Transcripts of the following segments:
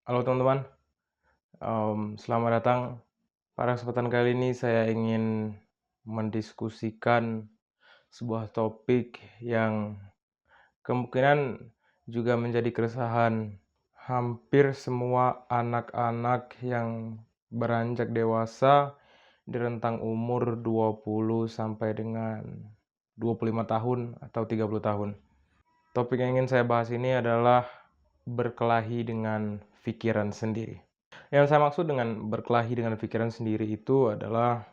Halo teman-teman, selamat datang. Pada kesempatan kali ini saya ingin mendiskusikan sebuah topik yang kemungkinan juga menjadi keresahan hampir semua anak-anak yang beranjak dewasa di rentang umur 20 sampai dengan 25 tahun atau 30 tahun. Topik yang ingin saya bahas ini adalah berkelahi dengan pikiran sendiri. Yang saya maksud dengan berkelahi dengan pikiran sendiri itu adalah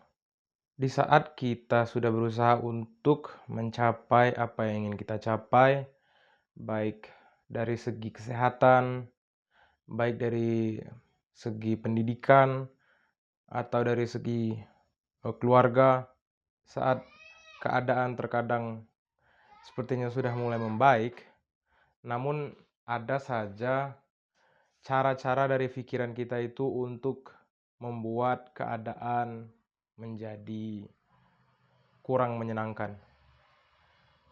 di saat kita sudah berusaha untuk mencapai apa yang ingin kita capai, baik dari segi kesehatan, baik dari segi pendidikan, atau dari segi keluarga, saat keadaan terkadang sepertinya sudah mulai membaik, namun ada saja cara-cara dari pikiran kita itu untuk membuat keadaan menjadi kurang menyenangkan.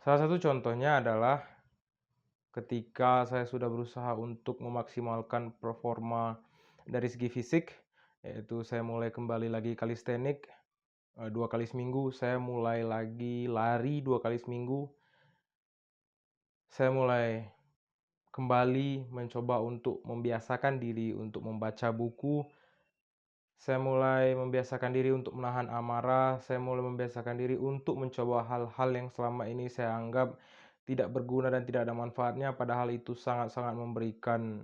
Salah satu contohnya adalah ketika saya sudah berusaha untuk memaksimalkan performa dari segi fisik, yaitu saya mulai kembali lagi kalistenik 2 kali seminggu, saya mulai lagi lari 2 kali seminggu, saya mulai kembali mencoba untuk membiasakan diri untuk membaca buku. Saya mulai membiasakan diri untuk menahan amarah, saya mulai membiasakan diri untuk mencoba hal-hal yang selama ini saya anggap tidak berguna dan tidak ada manfaatnya, padahal itu sangat-sangat memberikan,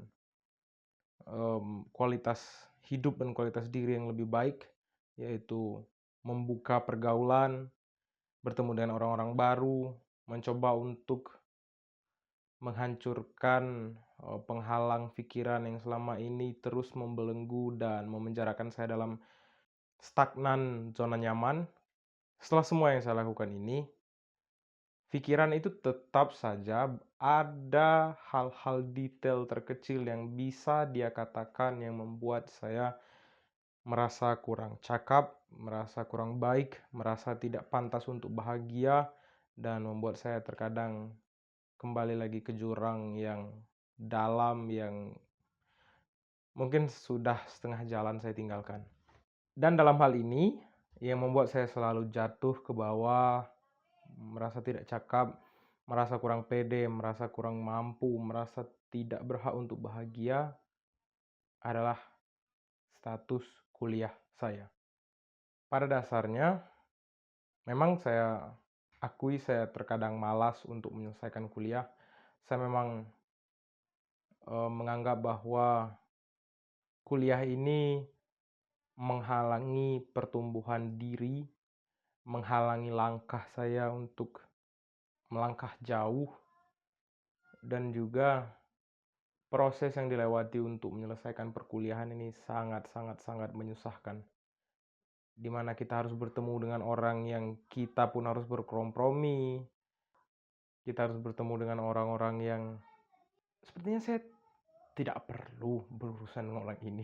kualitas hidup dan kualitas diri yang lebih baik, yaitu membuka pergaulan, bertemu dengan orang-orang baru, mencoba untuk menghancurkan, penghalang pikiran yang selama ini terus membelenggu dan memenjarakan saya dalam stagnan zona nyaman. Setelah semua yang saya lakukan ini, pikiran itu tetap saja ada hal-hal detail terkecil yang bisa dia katakan yang membuat saya merasa kurang cakap, merasa kurang baik, merasa tidak pantas untuk bahagia, dan membuat saya terkadang kembali lagi ke jurang yang dalam yang mungkin sudah setengah jalan saya tinggalkan. Dan dalam hal ini, yang membuat saya selalu jatuh ke bawah, merasa tidak cakap, merasa kurang pede, merasa kurang mampu, merasa tidak berhak untuk bahagia adalah status kuliah saya. Pada dasarnya, memang saya akui saya terkadang malas untuk menyelesaikan kuliah. Saya memang menganggap bahwa kuliah ini menghalangi pertumbuhan diri, menghalangi langkah saya untuk melangkah jauh, dan juga proses yang dilewati untuk menyelesaikan perkuliahan ini sangat menyusahkan. Di mana kita harus bertemu dengan orang yang kita pun harus berkompromi, kita harus bertemu dengan orang-orang yang sepertinya saya tidak perlu berurusan dengan orang ini.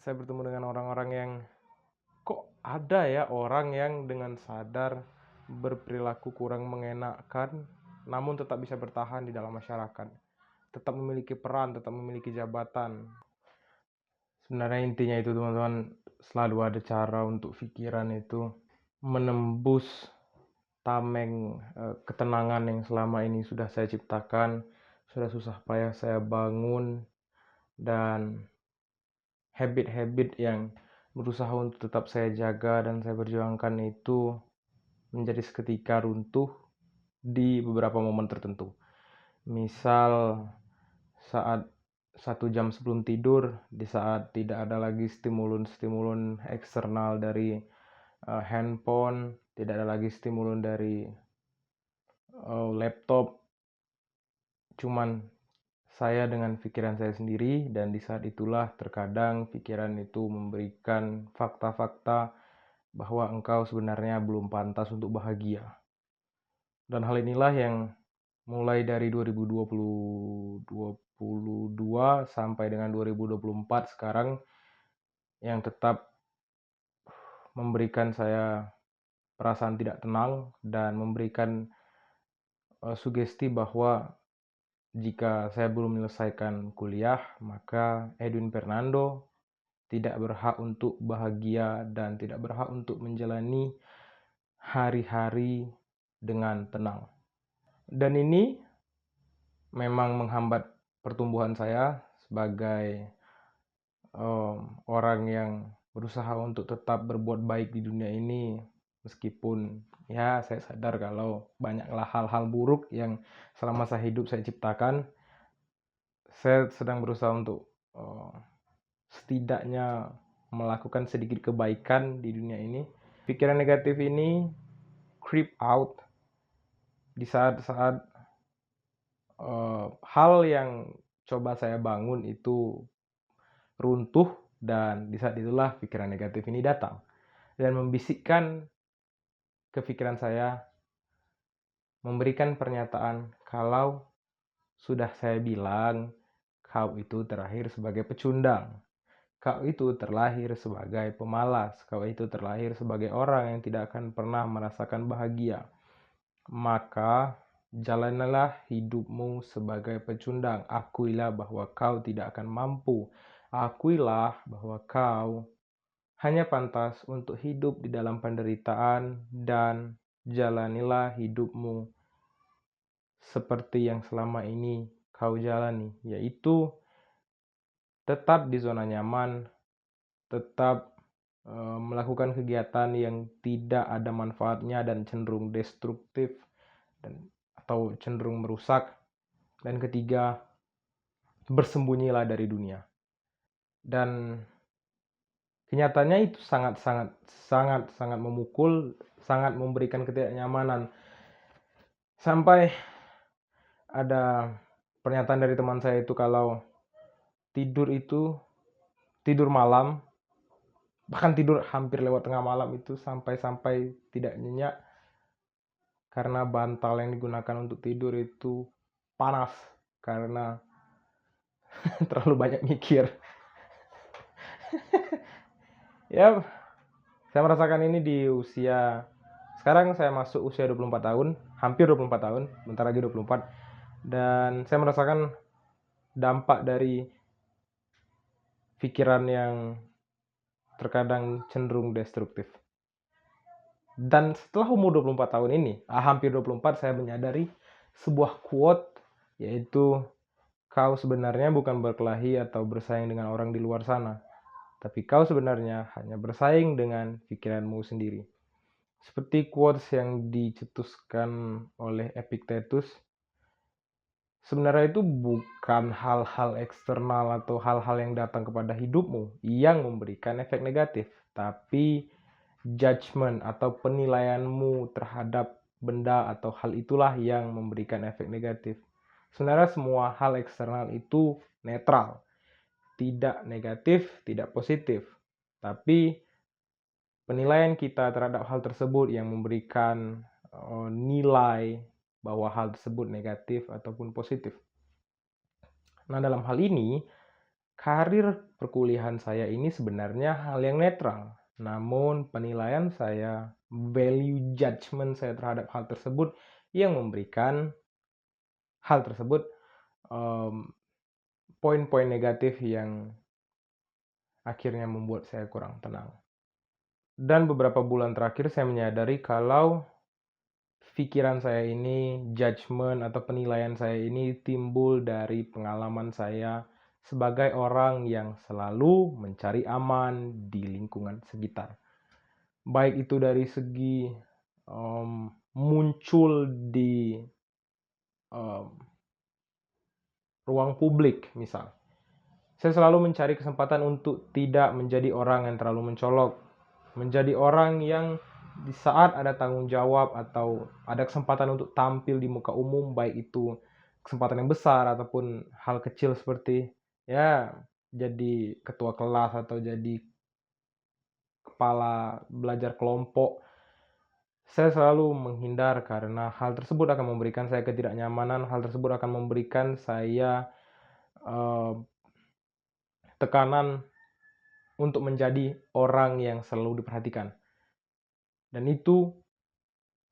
Saya bertemu dengan orang-orang yang kok ada ya orang yang dengan sadar berperilaku kurang mengenakan, namun tetap bisa bertahan di dalam masyarakat, tetap memiliki peran, tetap memiliki jabatan. Sebenarnya intinya itu teman-teman, selalu ada cara untuk pikiran itu menembus tameng ketenangan yang selama ini sudah saya ciptakan, sudah susah payah saya bangun, dan habit-habit yang berusaha untuk tetap saya jaga dan saya perjuangkan itu menjadi seketika runtuh di beberapa momen tertentu. Misal saat 1 jam sebelum tidur, di saat tidak ada lagi stimulun-stimulun eksternal dari handphone, tidak ada lagi stimulun dari laptop, cuman saya dengan pikiran saya sendiri, dan di saat itulah terkadang pikiran itu memberikan fakta-fakta bahwa engkau sebenarnya belum pantas untuk bahagia. Dan hal inilah yang mulai dari 2022 sampai dengan 2024 sekarang yang tetap memberikan saya perasaan tidak tenang dan memberikan sugesti bahwa jika saya belum menyelesaikan kuliah, maka Edwin Fernando tidak berhak untuk bahagia dan tidak berhak untuk menjalani hari-hari dengan tenang. Dan ini memang menghambat pertumbuhan saya sebagai orang yang berusaha untuk tetap berbuat baik di dunia ini, meskipun ya saya sadar kalau banyaklah hal-hal buruk yang selama saya hidup saya ciptakan. Saya sedang berusaha untuk setidaknya melakukan sedikit kebaikan di dunia ini. Pikiran negatif ini creep out di saat-saat hal yang coba saya bangun itu runtuh, dan di saat itulah pikiran negatif ini datang dan membisikkan ke pikiran saya, memberikan pernyataan kalau sudah saya bilang kau itu terlahir sebagai pecundang, kau itu terlahir sebagai pemalas, kau itu terlahir sebagai orang yang tidak akan pernah merasakan bahagia. Maka jalanilah hidupmu sebagai pecundang. Akuilah bahwa kau tidak akan mampu. Akuilah bahwa kau hanya pantas untuk hidup di dalam penderitaan, dan jalanilah hidupmu seperti yang selama ini kau jalani, yaitu tetap di zona nyaman, tetap melakukan kegiatan yang tidak ada manfaatnya dan cenderung destruktif atau cenderung merusak. Dan ketiga, bersembunyilah dari dunia. Dan kenyataannya itu sangat memukul, sangat memberikan ketidaknyamanan. Sampai ada pernyataan dari teman saya itu kalau tidur malam, bahkan tidur hampir lewat tengah malam itu sampai tidak nyenyak karena bantal yang digunakan untuk tidur itu panas karena terlalu banyak mikir. Ya, saya merasakan ini di usia sekarang. Saya masuk usia 24 tahun, hampir 24 tahun, bentar lagi 24. Dan saya merasakan dampak dari pikiran yang terkadang cenderung destruktif. Dan setelah umur 24 tahun ini, hampir 24, saya menyadari sebuah quote, yaitu kau sebenarnya bukan berkelahi atau bersaing dengan orang di luar sana, tapi kau sebenarnya hanya bersaing dengan pikiranmu sendiri. Seperti quotes yang dicetuskan oleh Epictetus, sebenarnya itu bukan hal-hal eksternal atau hal-hal yang datang kepada hidupmu yang memberikan efek negatif, tapi judgment atau penilaianmu terhadap benda atau hal itulah yang memberikan efek negatif. Sebenarnya semua hal eksternal itu netral, tidak negatif, tidak positif. Tapi penilaian kita terhadap hal tersebut yang memberikan nilai bahwa hal tersebut negatif ataupun positif. Nah, dalam hal ini, karir perkuliahan saya ini sebenarnya hal yang netral. Namun penilaian saya, value judgment saya terhadap hal tersebut yang memberikan hal tersebut poin-poin negatif yang akhirnya membuat saya kurang tenang. Dan beberapa bulan terakhir saya menyadari kalau pikiran saya ini, judgment atau penilaian saya ini timbul dari pengalaman saya sebagai orang yang selalu mencari aman di lingkungan sekitar. Baik itu dari segi muncul di ruang publik misal. Saya selalu mencari kesempatan untuk tidak menjadi orang yang terlalu mencolok. Menjadi orang yang di saat ada tanggung jawab atau ada kesempatan untuk tampil di muka umum, baik itu kesempatan yang besar ataupun hal kecil seperti ya jadi ketua kelas atau jadi kepala belajar kelompok, saya selalu menghindar karena hal tersebut akan memberikan saya ketidaknyamanan, hal tersebut akan memberikan saya tekanan untuk menjadi orang yang selalu diperhatikan. Dan itu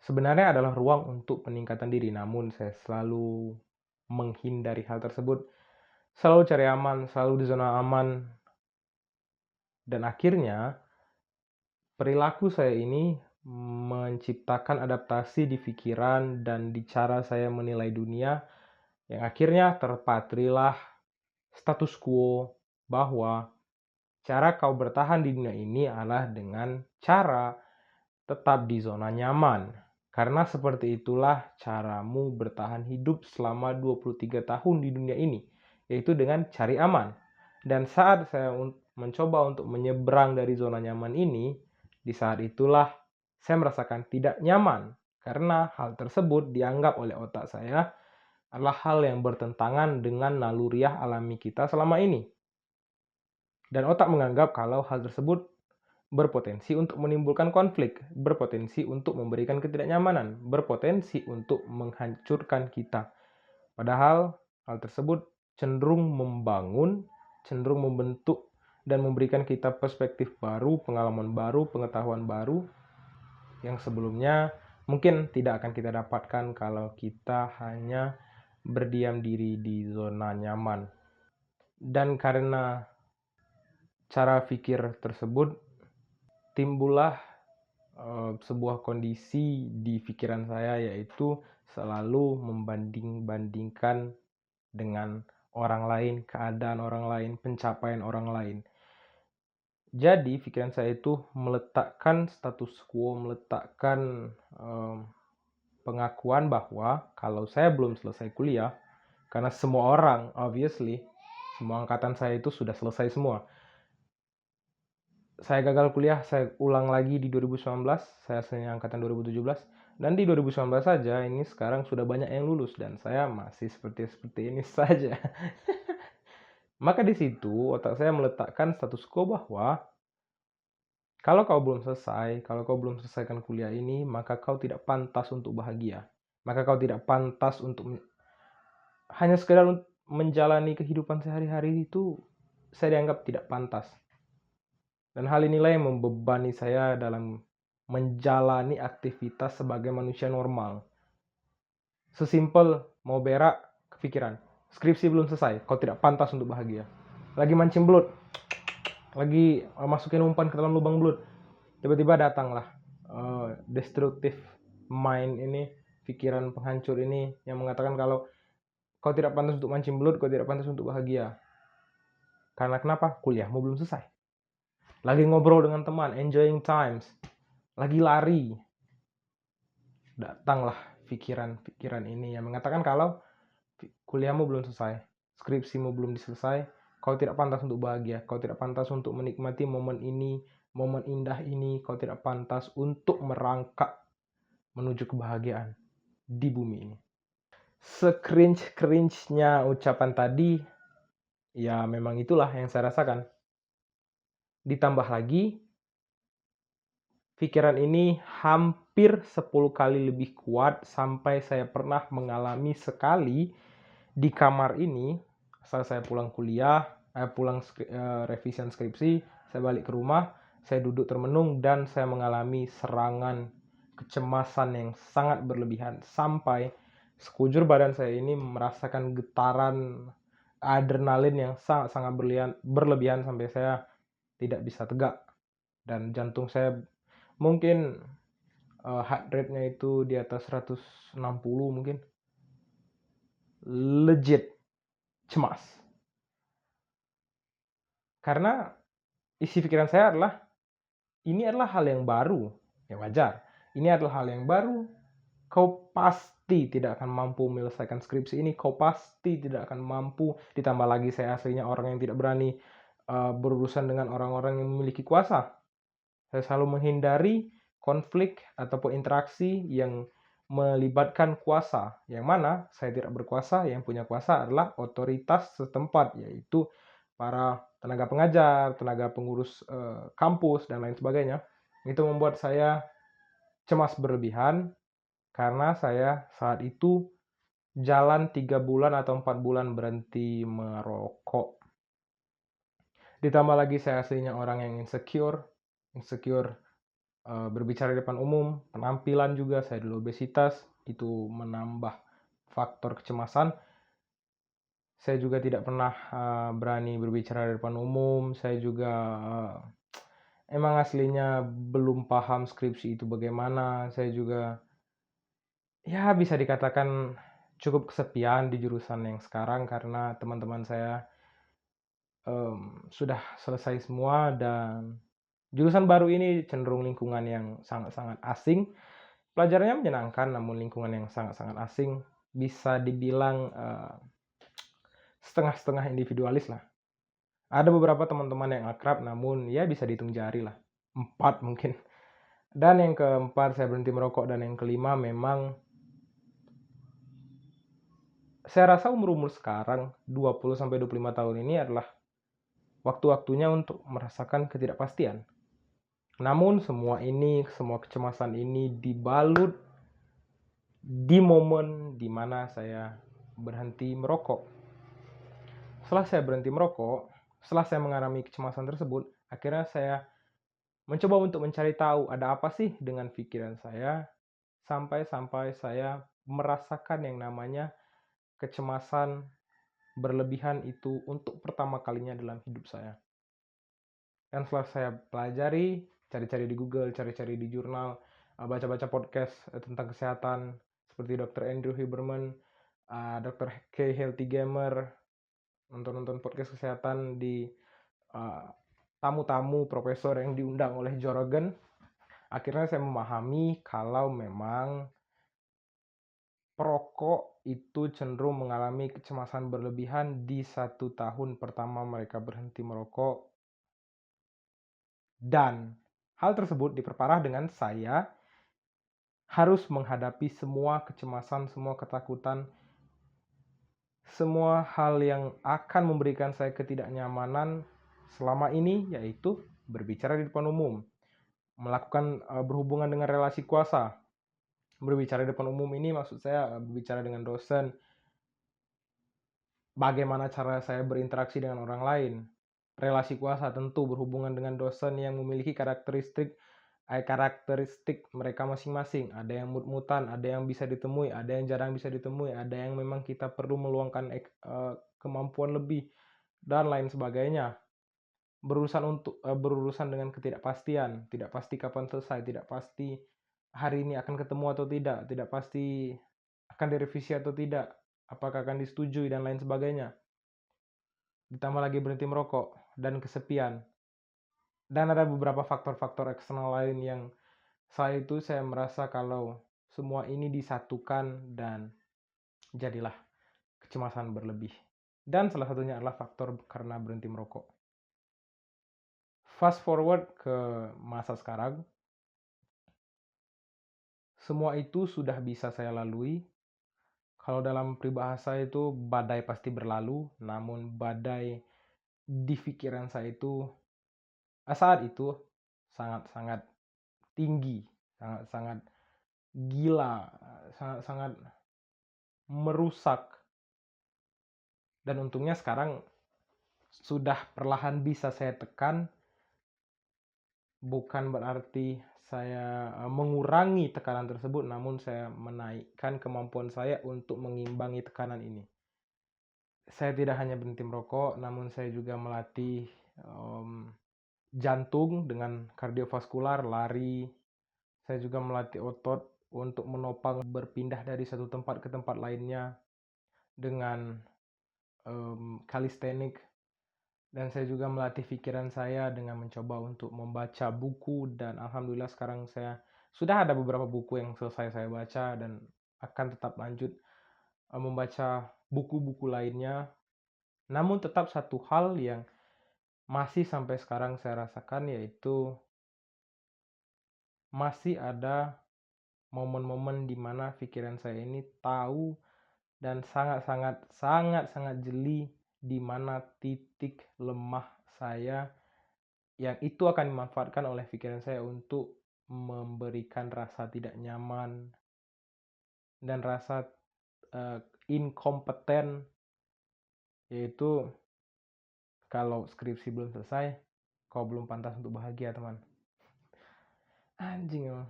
sebenarnya adalah ruang untuk peningkatan diri, namun saya selalu menghindari hal tersebut, selalu cari aman, selalu di zona aman, dan akhirnya perilaku saya ini menciptakan adaptasi di pikiran dan di cara saya menilai dunia, yang akhirnya terpatrilah status quo bahwa cara kau bertahan di dunia ini adalah dengan cara tetap di zona nyaman. Karena seperti itulah caramu bertahan hidup selama 23 tahun di dunia ini, yaitu dengan cari aman. Dan saat saya mencoba untuk menyeberang dari zona nyaman ini, di saat itulah saya merasakan tidak nyaman. Karena hal tersebut dianggap oleh otak saya adalah hal yang bertentangan dengan naluriah alami kita selama ini. Dan otak menganggap kalau hal tersebut berpotensi untuk menimbulkan konflik, berpotensi untuk memberikan ketidaknyamanan, berpotensi untuk menghancurkan kita. Padahal hal tersebut cenderung membangun, cenderung membentuk dan memberikan kita perspektif baru, pengalaman baru, pengetahuan baru yang sebelumnya mungkin tidak akan kita dapatkan kalau kita hanya berdiam diri di zona nyaman. Dan karena cara pikir tersebut, timbullah sebuah kondisi di pikiran saya, yaitu selalu membanding-bandingkan dengan orang lain, keadaan orang lain, pencapaian orang lain. Jadi pikiran saya itu meletakkan status quo, meletakkan pengakuan bahwa kalau saya belum selesai kuliah, karena semua orang, obviously, semua angkatan saya itu sudah selesai semua. Saya gagal kuliah, saya ulang lagi di 2019, saya asalnya angkatan 2017, dan di 2019 saja ini sekarang sudah banyak yang lulus dan saya masih seperti ini saja. Maka di situ otak saya meletakkan status quo bahwa kalau kau belum selesaikan kuliah ini, maka kau tidak pantas untuk bahagia. Maka kau tidak pantas untuk hanya sekedar menjalani kehidupan sehari-hari itu, saya dianggap tidak pantas. Dan hal inilah yang membebani saya dalam menjalani aktivitas sebagai manusia normal. Sesimpel mau berak, kepikiran, skripsi belum selesai, kau tidak pantas untuk bahagia. Lagi mancing belut, lagi masukin umpan ke dalam lubang belut, tiba-tiba datanglah destructive mind ini, pikiran penghancur ini yang mengatakan kalau kau tidak pantas untuk mancing belut, kau tidak pantas untuk bahagia. Karena kenapa? Kuliahmu belum selesai. Lagi ngobrol dengan teman, enjoying times, lagi lari, datanglah pikiran-pikiran ini yang mengatakan kalau kuliahmu belum selesai, skripsimu belum diselesai, kau tidak pantas untuk bahagia, kau tidak pantas untuk menikmati momen ini, momen indah ini, kau tidak pantas untuk merangkak menuju kebahagiaan di bumi ini. Se-cringe-nya ucapan tadi, ya memang itulah yang saya rasakan. Ditambah lagi, pikiran ini hampir 10 kali lebih kuat sampai saya pernah mengalami sekali di kamar ini saat saya pulang kuliah, revisian skripsi, saya balik ke rumah, saya duduk termenung dan saya mengalami serangan kecemasan yang sangat berlebihan sampai sekujur badan saya ini merasakan getaran adrenalin yang sangat-sangat berlebihan sampai saya tidak bisa tegak dan jantung saya mungkin heart rate-nya itu di atas 160 mungkin. Legit cemas. Karena isi pikiran saya adalah ini adalah hal yang baru. Ya wajar. Ini adalah hal yang baru. Kau pasti tidak akan mampu menyelesaikan skripsi ini. Kau pasti tidak akan mampu. Ditambah lagi saya aslinya orang yang tidak berani berurusan dengan orang-orang yang memiliki kuasa. Saya selalu menghindari konflik ataupun interaksi yang melibatkan kuasa. Yang mana saya tidak berkuasa, yang punya kuasa adalah otoritas setempat, yaitu para tenaga pengajar, tenaga pengurus kampus, dan lain sebagainya. Itu membuat saya cemas berlebihan karena saya saat itu jalan 3 bulan atau 4 bulan berhenti merokok. Ditambah lagi saya aslinya orang yang insecure berbicara di depan umum, penampilan juga, saya dulu obesitas, itu menambah faktor kecemasan. Saya juga tidak pernah, berani berbicara di depan umum, saya juga, emang aslinya belum paham skripsi itu bagaimana, saya juga, ya bisa dikatakan cukup kesepian di jurusan yang sekarang karena teman-teman saya, sudah selesai semua dan jurusan baru ini cenderung lingkungan yang sangat-sangat asing. Pelajarannya menyenangkan namun lingkungan yang sangat-sangat asing, bisa dibilang, setengah-setengah individualis lah. Ada beberapa teman-teman yang akrab namun ya bisa dihitung jari lah, 4 mungkin. Dan yang keempat saya berhenti merokok dan yang kelima memang saya rasa umur-umur sekarang 20 sampai 25 tahun ini adalah waktu-waktunya untuk merasakan ketidakpastian. Namun semua kecemasan ini dibalut di momen di mana saya berhenti merokok. Setelah saya berhenti merokok, setelah saya mengalami kecemasan tersebut, akhirnya saya mencoba untuk mencari tahu ada apa sih dengan pikiran saya, sampai saya merasakan yang namanya kecemasan berlebihan itu untuk pertama kalinya dalam hidup saya. Dan setelah saya pelajari, cari-cari di Google, cari-cari di jurnal, baca-baca podcast tentang kesehatan seperti Dr. Andrew Huberman, Dr. K. Healthy Gamer, nonton-nonton podcast kesehatan di tamu-tamu profesor yang diundang oleh Joe Rogan. Akhirnya saya memahami kalau memang perokok itu cenderung mengalami kecemasan berlebihan di 1 tahun pertama mereka berhenti merokok. Dan hal tersebut diperparah dengan saya harus menghadapi semua kecemasan, semua ketakutan, semua hal yang akan memberikan saya ketidaknyamanan selama ini, yaitu berbicara di depan umum, melakukan berhubungan dengan relasi kuasa. Berbicara di depan umum ini maksud saya berbicara dengan dosen, bagaimana cara saya berinteraksi dengan orang lain. Relasi kuasa tentu berhubungan dengan dosen yang memiliki karakteristik mereka masing-masing. Ada yang mut-mutan, ada yang bisa ditemui, ada yang jarang bisa ditemui, ada yang memang kita perlu meluangkan kemampuan lebih dan lain sebagainya. Berurusan dengan ketidakpastian, tidak pasti kapan selesai, tidak pasti hari ini akan ketemu atau tidak pasti akan direvisi atau tidak, apakah akan disetujui dan lain sebagainya. Ditambah lagi berhenti merokok dan kesepian. Dan ada beberapa faktor-faktor eksternal lain yang saya merasa kalau semua ini disatukan dan jadilah kecemasan berlebih. Dan salah satunya adalah faktor karena berhenti merokok. Fast forward ke masa sekarang, semua itu sudah bisa saya lalui. Kalau dalam peribahasa itu badai pasti berlalu, namun badai di pikiran saya itu saat itu sangat-sangat tinggi, sangat-sangat gila, sangat-sangat merusak. Dan untungnya sekarang sudah perlahan bisa saya tekan, bukan berarti saya mengurangi tekanan tersebut, namun saya menaikkan kemampuan saya untuk mengimbangi tekanan ini. Saya tidak hanya berhenti merokok, namun saya juga melatih jantung dengan kardiovaskular, lari. Saya juga melatih otot untuk menopang berpindah dari satu tempat ke tempat lainnya dengan kalistenik. Dan saya juga melatih pikiran saya dengan mencoba untuk membaca buku dan alhamdulillah sekarang saya sudah ada beberapa buku yang selesai saya baca dan akan tetap lanjut membaca buku-buku lainnya. Namun tetap satu hal yang masih sampai sekarang saya rasakan yaitu masih ada momen-momen di mana pikiran saya ini tahu dan sangat-sangat jeli di mana titik lemah saya yang itu akan dimanfaatkan oleh pikiran saya untuk memberikan rasa tidak nyaman dan rasa inkompeten, yaitu kalau skripsi belum selesai, kau belum pantas untuk bahagia teman. Anjing emang.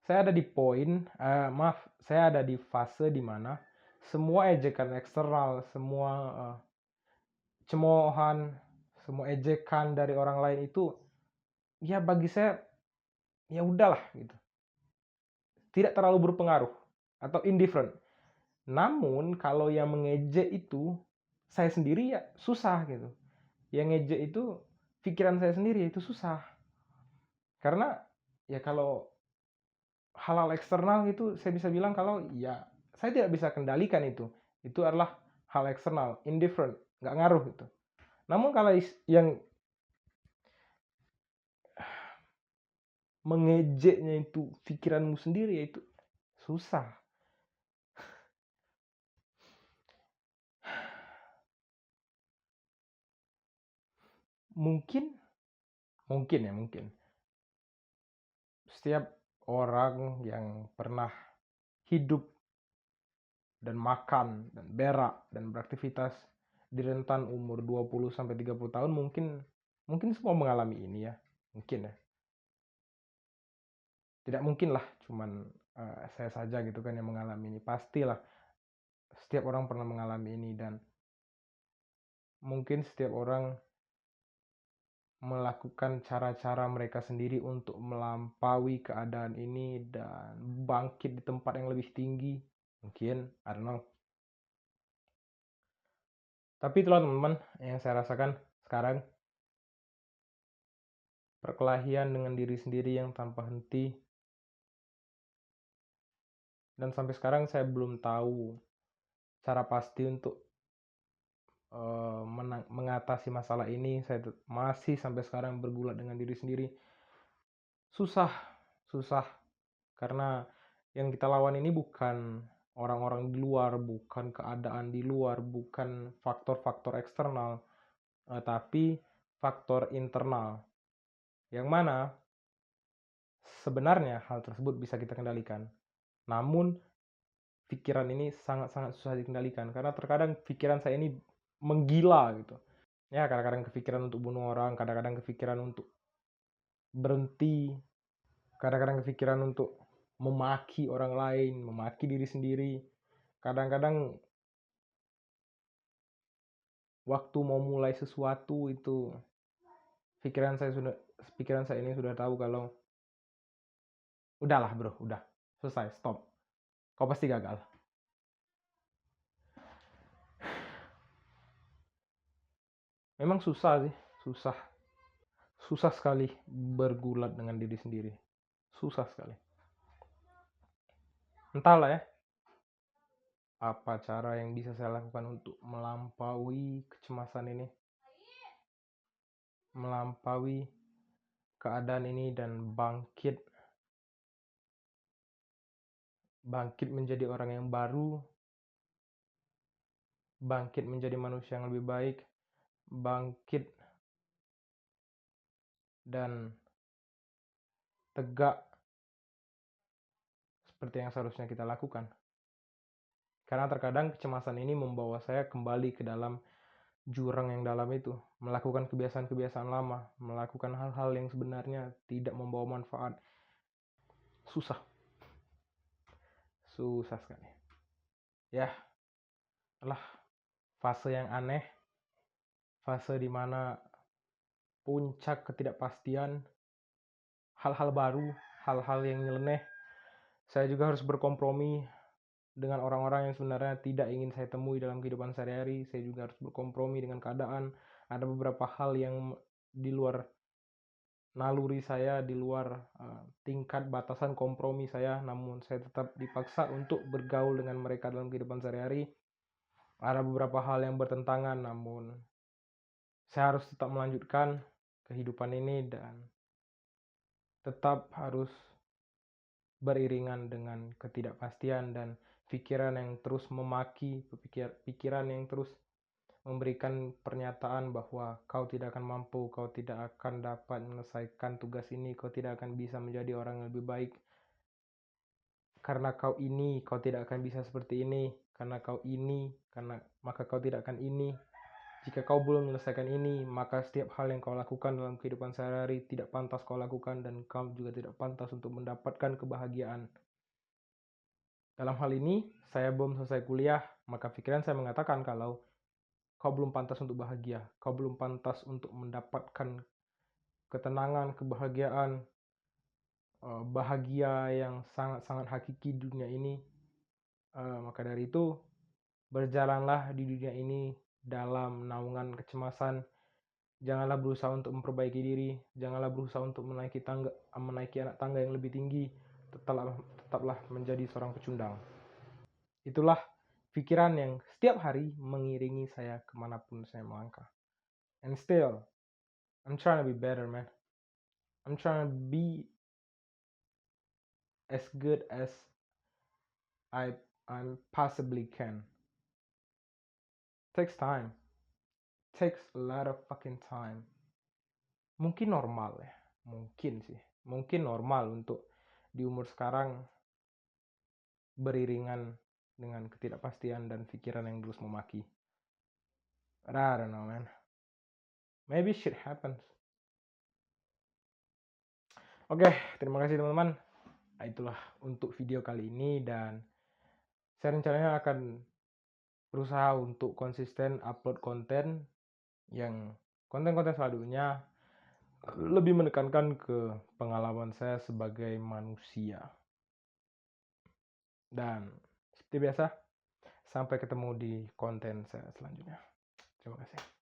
Saya ada di saya ada di fase di mana semua ejekan eksternal, semua cemoohan, semua ejekan dari orang lain itu ya bagi saya ya udahlah gitu. Tidak terlalu berpengaruh atau indifferent. Namun kalau yang mengejek itu saya sendiri ya susah gitu. Yang ngejek itu pikiran saya sendiri itu susah. Karena ya kalau hal-hal eksternal itu saya bisa bilang kalau ya saya tidak bisa kendalikan itu. Itu adalah hal eksternal, indifferent, nggak ngaruh gitu. Namun kalau yang mengejeknya itu pikiranmu sendiri, ya itu susah. Mungkin setiap orang yang pernah hidup dan makan dan berak dan beraktivitas di rentan umur 20 sampai 30 tahun mungkin semua mengalami ini ya. Mungkin ya. Tidak mungkin lah cuman saya saja gitu kan yang mengalami ini. Pastilah setiap orang pernah mengalami ini dan mungkin setiap orang melakukan cara-cara mereka sendiri untuk melampaui keadaan ini dan bangkit di tempat yang lebih tinggi. Mungkin, I don't know. Tapi itulah teman-teman yang saya rasakan sekarang. Perkelahian dengan diri sendiri yang tanpa henti. Dan sampai sekarang saya belum tahu cara pasti untuk mengatasi masalah ini. Saya masih sampai sekarang bergulat dengan diri sendiri. Susah. Karena yang kita lawan ini bukan orang-orang di luar, bukan keadaan di luar, bukan faktor-faktor eksternal, tapi faktor internal. Yang mana sebenarnya hal tersebut bisa kita kendalikan. Namun pikiran ini sangat-sangat susah dikendalikan karena terkadang pikiran saya ini menggila gitu. Ya, kadang-kadang kepikiran untuk bunuh orang, kadang-kadang kepikiran untuk berhenti, kadang-kadang kepikiran untuk memaki orang lain, memaki diri sendiri. Kadang-kadang waktu mau mulai sesuatu itu pikiran saya ini sudah tahu kalau udahlah bro, udah selesai, stop. Kau pasti gagal. Memang susah sih, susah sekali bergulat dengan diri sendiri, susah sekali. Entahlah ya, apa cara yang bisa saya lakukan untuk melampaui kecemasan ini, melampaui keadaan ini dan bangkit menjadi orang yang baru, bangkit menjadi manusia yang lebih baik, bangkit dan tegak seperti yang seharusnya kita lakukan. Karena terkadang kecemasan ini membawa saya kembali ke dalam jurang yang dalam itu, melakukan kebiasaan-kebiasaan lama, melakukan hal-hal yang sebenarnya tidak membawa manfaat. Susah sekali. Ya, adalah fase yang aneh, fase di mana puncak ketidakpastian, hal-hal baru, hal-hal yang nyeleneh. Saya juga harus berkompromi dengan orang-orang yang sebenarnya tidak ingin saya temui dalam kehidupan sehari-hari. Saya juga harus berkompromi dengan keadaan. Ada beberapa hal yang di luar naluri saya, di luar tingkat batasan kompromi saya, namun saya tetap dipaksa untuk bergaul dengan mereka dalam kehidupan sehari-hari. Ada beberapa hal yang bertentangan, namun saya harus tetap melanjutkan kehidupan ini dan tetap harus beriringan dengan ketidakpastian dan pikiran yang terus memaki, pikiran yang terus memberikan pernyataan bahwa kau tidak akan mampu, kau tidak akan dapat menyelesaikan tugas ini, kau tidak akan bisa menjadi orang yang lebih baik. Karena kau ini, kau tidak akan bisa seperti ini. Karena kau ini, maka kau tidak akan ini. Jika kau belum menyelesaikan ini, maka setiap hal yang kau lakukan dalam kehidupan sehari-hari tidak pantas kau lakukan dan kau juga tidak pantas untuk mendapatkan kebahagiaan. Dalam hal ini, saya belum selesai kuliah, maka pikiran saya mengatakan kalau kau belum pantas untuk bahagia, kau belum pantas untuk mendapatkan ketenangan, kebahagiaan, bahagia yang sangat-sangat hakiki di dunia ini. Maka dari itu, berjalanlah di dunia ini dalam naungan kecemasan. Janganlah berusaha untuk memperbaiki diri, janganlah berusaha untuk menaiki anak tangga yang lebih tinggi. Tetaplah menjadi seorang pecundang. Itulah pikiran yang setiap hari mengiringi saya kemanapun saya melangkah. And still, I'm trying to be better, man. I'm trying to be as good as I possibly can. Takes time. Takes a lot of fucking time. Mungkin normal ya. Mungkin sih. Mungkin normal untuk di umur sekarang beriringan dengan ketidakpastian dan pikiran yang terus memaki. But I don't know, man. Maybe shit happens. Oke, terima kasih teman-teman. Nah, itulah untuk video kali ini, dan saya rencananya akan berusaha untuk konsisten upload konten yang konten-konten selanjutnya lebih menekankan ke pengalaman saya sebagai manusia. Dan seperti biasa, sampai ketemu di konten saya selanjutnya. Terima kasih.